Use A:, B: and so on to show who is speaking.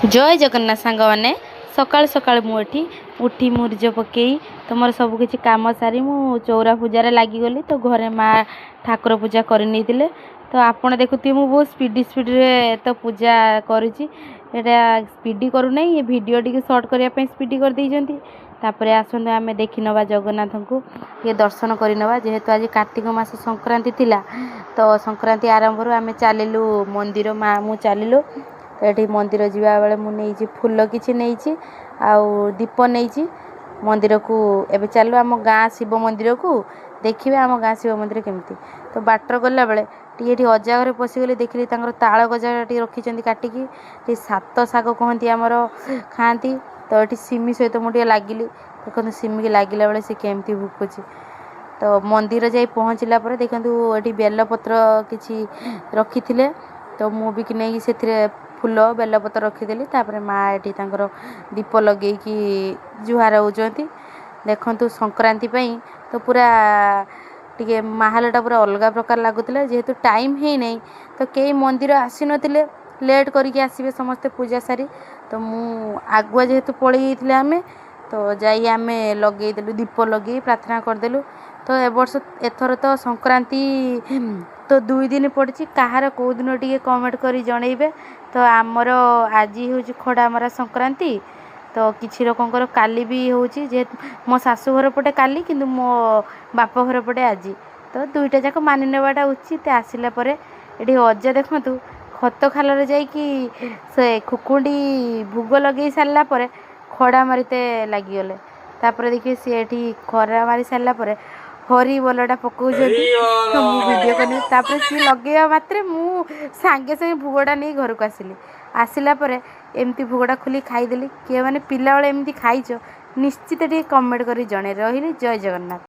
A: जय जगन्नाथ सांग मैंने सकाल सकाल मुठी उठी मुर्ज पकई तो मोर सबकि कम सारी मु चौरा पूजार लगिगली तो घरे माँ ठाकुर पूजा करनी तो आपड़ देखुए मुझे बहुत स्पीड तो पूजा करुँचा स्पीडी करूना ये वीडियो टी सर्ट करने स्पीडी कर देती तापर आसतु आम देखी नवा जगन्नाथ को ये दर्शन करनवा जेहेतु आज कार्तिक मास संक्रांति थिला तो संक्रांति आरंभ आम चलू मंदिर माँ मु चलू तो ये मंदिर जावा बेले मुझे फूल किसी नहीं आउ दीप नहीं मंदिर को एवं चलो आम गाँ शिव मंदिर को देखिए आम गाँ शिव मंदिर केमती तो बाटर गला बेले टी अजा घरे पशिगली देखिली ताल गजा रखी काटिकी सात शाग कहती आमर खाती तो ये सिमी सहित मुझे लगिली देखो सिमी की लगिला बेले सी केमती भुकुची तो मंदिर जाई पहुँचला देखो ये बेलपत्र किसी रखी थे तो मुझे कि नहीं से फूल बेलपत्र रखीदेली तापर माँ ये दीप लगे कि जुहार होती देखु संक्रांति तो पूरा टे माहलटा पूरा अलग प्रकार लगुला जेहेतु टाइम है नहीं तो कई मंदिर आसी नथिले लेट करके आसबे समस्ते पूजा सारी तो मु आगुआ जेहेतु पलि आमे तो जाई आमे लगेदेलु दीप लगे प्रार्थना करदेलु तो ए वर्ष एथर तो संक्रांति तो 2 दिन पड़ी कहार कौ दिन टे कमेंट कर जनइबे तो आमर आज हूँ खड़ामरा संक्रांति तो किसी लोकंर काली भी होची जेहेतु मो शाशु घर पटे काली किंतु मो बाप घर पटे आज तो दुईटा जाक मानि नेबाटा उचित आसिला परे एठी अजा देखंतु खत खाल जाइकी से खुकुंडी भोग लगे सारा पर खड़ा मारिते लगिगले तापर देखिए सी एठी खरा मारी सारा पर हरी बोलटा पकाउं तो मुझे वीडियो करनी तापर सी लगे मात्रे मु सांगे सांगे भोगटा नहीं घर को आसिली आसिला परे एमती भोगटा खोली खाईदेली किए मैंने पिला बेले एमती खाइछ निश्चित टे कमेंट कर जणे रही जय जगन्नाथ।